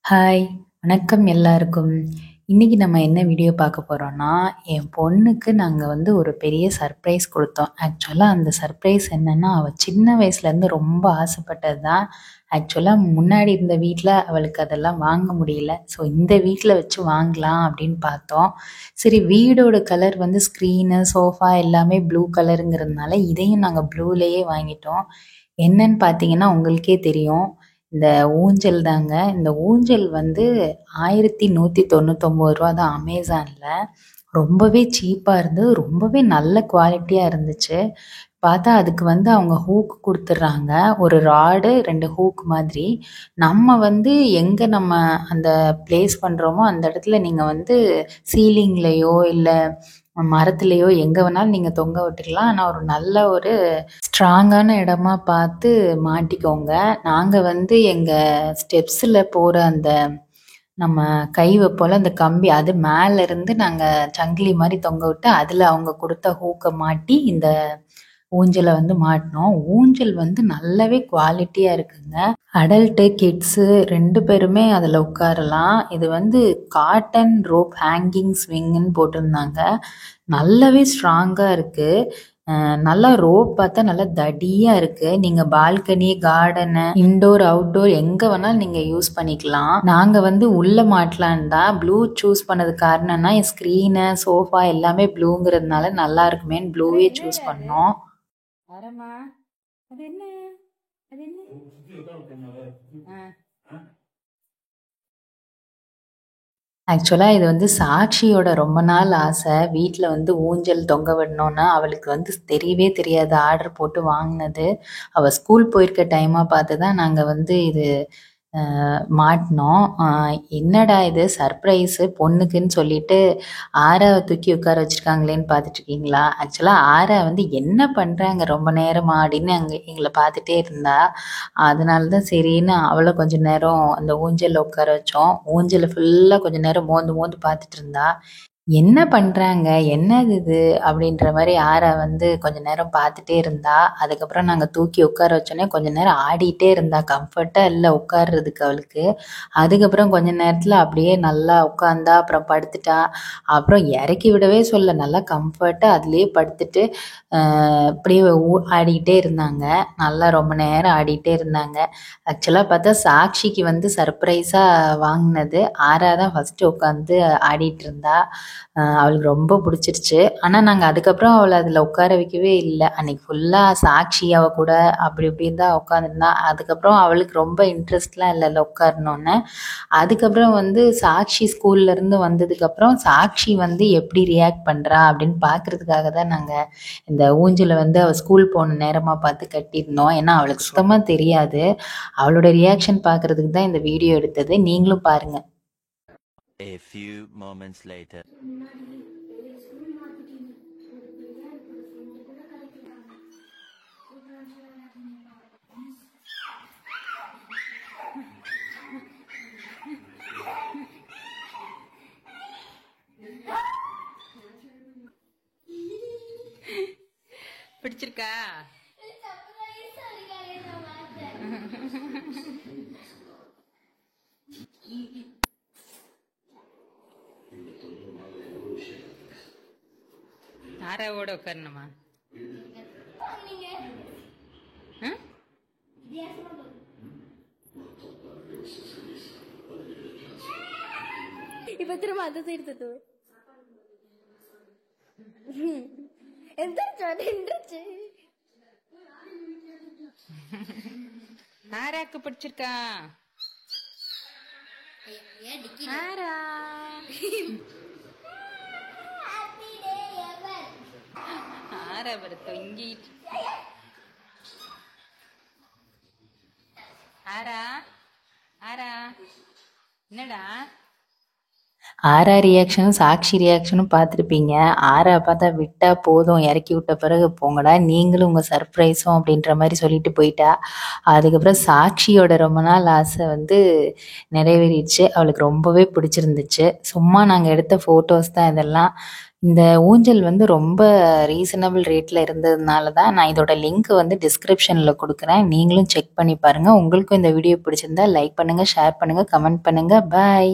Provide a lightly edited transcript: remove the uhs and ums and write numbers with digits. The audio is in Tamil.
ஹாய்! வணக்கம் எல்லாருக்கும். இன்னைக்கு நம்ம என்ன வீடியோ பார்க்க போறோம்னா, என் பொண்ணுக்கு நாங்க வந்து ஒரு பெரிய சர்ப்ரைஸ் குடுத்தோம். ஆக்சுவலா அந்த சர்ப்ரைஸ் என்னன்னா, அவ சின்ன வயசுலேருந்து ரொம்ப ஆசைப்பட்டது தான். ஆக்சுவலா முன்னாடி இருந்த வீட்ல அவளுக்கு அதெல்லாம் வாங்க முடியல. ஸோ இந்த வீட்ல வச்சு வாங்கலாம் அப்படின்னு பார்த்தோம். சரி வீடோட கலர் வந்து ஸ்க்ரீனு, சோஃபா எல்லாமே ப்ளூ கலருங்கிறதுனால இதையும் நாங்க ப்ளூலயே வாங்கிட்டோம். என்னன்னு பார்த்தீங்கன்னா, உங்களுக்கே தெரியும். இந்த ஊஞ்சல் தாங்க. இந்த ஊஞ்சல் வந்து ரூ. 1199 தான் அமேசான்ல. ரொம்பவே சீப்பா இருந்தது. ரொம்பவே நல்ல குவாலிட்டியா இருந்துச்சு. பார்த்தா அதுக்கு வந்து அவங்க ஹூக் குடுத்துடுறாங்க. ஒரு ராடு, 2 ஹூக் மாதிரி. நம்ம வந்து எங்க நம்ம அந்த பிளேஸ் பண்றோமோ, அந்த இடத்துல நீங்க வந்து சீலிங்லயோ, இல்ல மரத்துலயோ எங்க வேணாலும் நீங்க தொங்க விட்டுக்கலாம். ஆனா ஒரு நல்ல ஒரு ஸ்ட்ராங்கான இடமா பார்த்து மாட்டிக்கோங்க. நாங்க வந்து எங்க ஸ்டெப்ஸ்ல போற அந்த நம்ம கை வைப்போம்ல அந்த கம்பி, அது மேல இருந்து நாங்க சங்கிலி மாரி தொங்க விட்டு, அதுல அவங்க குடுத்த ஹூக்க மாட்டி இந்த ஊஞ்சல வந்து மாட்டுனோம். ஊஞ்சல் வந்து நல்லாவே குவாலிட்டியா இருக்குங்க. அடல்ட்டு, கிட்ஸு 2 பேருமே அதுல உட்காரலாம். இது வந்து காட்டன் ரோப் ஹேங்கிங் ஸ்விங்குன்னு போட்டிருந்தாங்க. நல்லாவே ஸ்ட்ராங்கா இருக்கு. நல்லா ரோப் பார்த்தா நல்லா தடியா இருக்கு. நீங்க பால்கனி, கார்டனு, இன்டோர், அவுட்டோர் எங்க வேணாலும் நீங்க யூஸ் பண்ணிக்கலாம். நாங்க வந்து உள்ள மாட்டலான்னு தான் ப்ளூ சூஸ் பண்ணது காரணம்னா, என் ஸ்க்ரீனு, சோஃபா எல்லாமே ப்ளூங்கிறதுனால நல்லா இருக்குமேன்னு ப்ளூவே சூஸ் பண்ணோம். வரமா அது என்ன அது என்ன ஆக்சுவலா இது வந்து சாக்ஷியோட ரொம்ப நாள் ஆசை. வீட்ல வந்து ஊஞ்சல் தொங்க விடணும்னு. அவளுக்கு வந்து தெரியவே தெரியாது ஆர்டர் போட்டு வாங்குனது. அவ ஸ்கூல் போயிருக்க டைமா பார்த்து தான் நாங்க வந்து இது மாட்டினோம். என்னடா இது சர்ப்ரைஸு பொண்ணுக்குன்னு சொல்லிட்டு ஆராவ தூக்கி உட்கார வச்சிருக்காங்களேன்னு பார்த்துட்ருக்கீங்களா? ஆக்சுவலா ஆரா வந்து என்ன பண்றாங்க ரொம்ப நேரமா அப்படின்னு எங்கள பார்த்துட்டே இருந்தா. அதனால தான் சரின்னு அவள கொஞ்ச நேரம் அந்த ஊஞ்சல்ல உட்கார வச்சோம். ஊஞ்சல ஃபுல்லா கொஞ்ச நேரம் மோந்து மோந்து பார்த்துட்டு இருந்தா. என்ன பண்றாங்க? என்னது இது? அப்படின்ற மாரி ஆரா வந்து கொஞ்ச நேரம் பார்த்துட்டே இருந்தா. அதுக்கப்புறம் நாங்க தூக்கி உட்கார வச்சோனே கொஞ்ச நேரம் ஆடிட்டே இருந்தா. கம்ஃபர்ட்டா இல்ல உட்கார்றதுக்கு அவளுக்கு. அதுக்கப்புறம் கொஞ்ச நேரத்துல அப்படியே நல்லா உட்கார்ந்தா, அப்புறம் படுத்துட்டா. அப்புறம் இறக்கி விடவே சொல்லல. நல்லா கம்ஃபர்ட்டா அதிலேயே படுத்துட்டு, அப்படியே ஆடிக்கிட்டே இருந்தாங்க. நல்லா ரொம்ப நேரம் ஆடிட்டே இருந்தாங்க. ஆக்சுவலா பார்த்தா சாக்ஷிக்கு வந்து சர்ப்ரைஸா வாங்குனது. ஆரா தான் ஃபர்ஸ்ட்டு உட்காந்து ஆடிட்டு இருந்தா. அவளுக்கு ரொம்ப பிடிச்சிருச்சு. ஆனா நாங்க அதுக்கப்புறம் அவள அதில உட்கார வைக்கவே இல்ல. அன்னைக்கு ஃபுல்லா சாக்ஷி அவ கூட அப்படி இப்படின்னு தான் உட்காந்துருந்தா. அதுக்கப்புறம் அவளுக்கு ரொம்ப இன்ட்ரெஸ்ட்லாம் இல்ல அதில உட்காரணுன்னு. அதுக்கப்புறம் வந்து சாக்ஷி ஸ்கூல்லேருந்து வந்ததுக்கப்புறம் சாக்ஷி வந்து எப்படி ரியாக்ட் பண்றா அப்படின்னு பார்க்கறதுக்காக தான் நாங்க இந்த ஊஞ்சல வந்து அவ ஸ்கூல் போன நேரமா பார்த்து கட்டியிருந்தோம். ஏன்னா அவளுக்கு சுத்தமா தெரியாது. அவளோட ரியாக்ஷன் பார்க்கறதுக்கு தான் இந்த வீடியோ எடுத்தது. நீங்களும் பாருங்க. A few moments later. பிடிச்சிருக்கா? ஆராவோட உட்காரணுமா? இப்ப திரும்ப அந்த சைடு தட்டு எந்திரிச்சு ஆராக்கு பிடிச்சிருக்கா? ஆரா ஆரா வர தொங்கிட்டு. ஆரா ஆரா என்னடா? ஆரா ரியாக்ஷனும் சாக்ஷி ரியாக்ஷனும் பார்த்துருப்பீங்க. ஆரா பார்த்தா விட்டா போதும், இறக்கி விட்ட பிறகு போங்கடா நீங்களும் உங்கள் சர்ப்ரைஸும் அப்படின்ற மாதிரி சொல்லிட்டு போயிட்டா. அதுக்கப்புறம் சாக்ஷியோட ரொம்ப நாள் ஆசை வந்து நிறைவேறிடுச்சு. அவளுக்கு ரொம்பவே பிடிச்சிருந்துச்சு. சும்மா நாங்கள் எடுத்த ஃபோட்டோஸ் தான் இதெல்லாம். இந்த ஊஞ்சல் வந்து ரொம்ப ரீசனபிள் ரேட்டில் இருந்ததுனால தான் நான் இதோட லிங்க் வந்து டிஸ்கிரிப்ஷனில் கொடுக்குறேன். நீங்களும் செக் பண்ணி பாருங்கள். உங்களுக்கும் இந்த வீடியோ பிடிச்சிருந்தா லைக் பண்ணுங்கள், ஷேர் பண்ணுங்கள், கமெண்ட் பண்ணுங்கள். பாய்.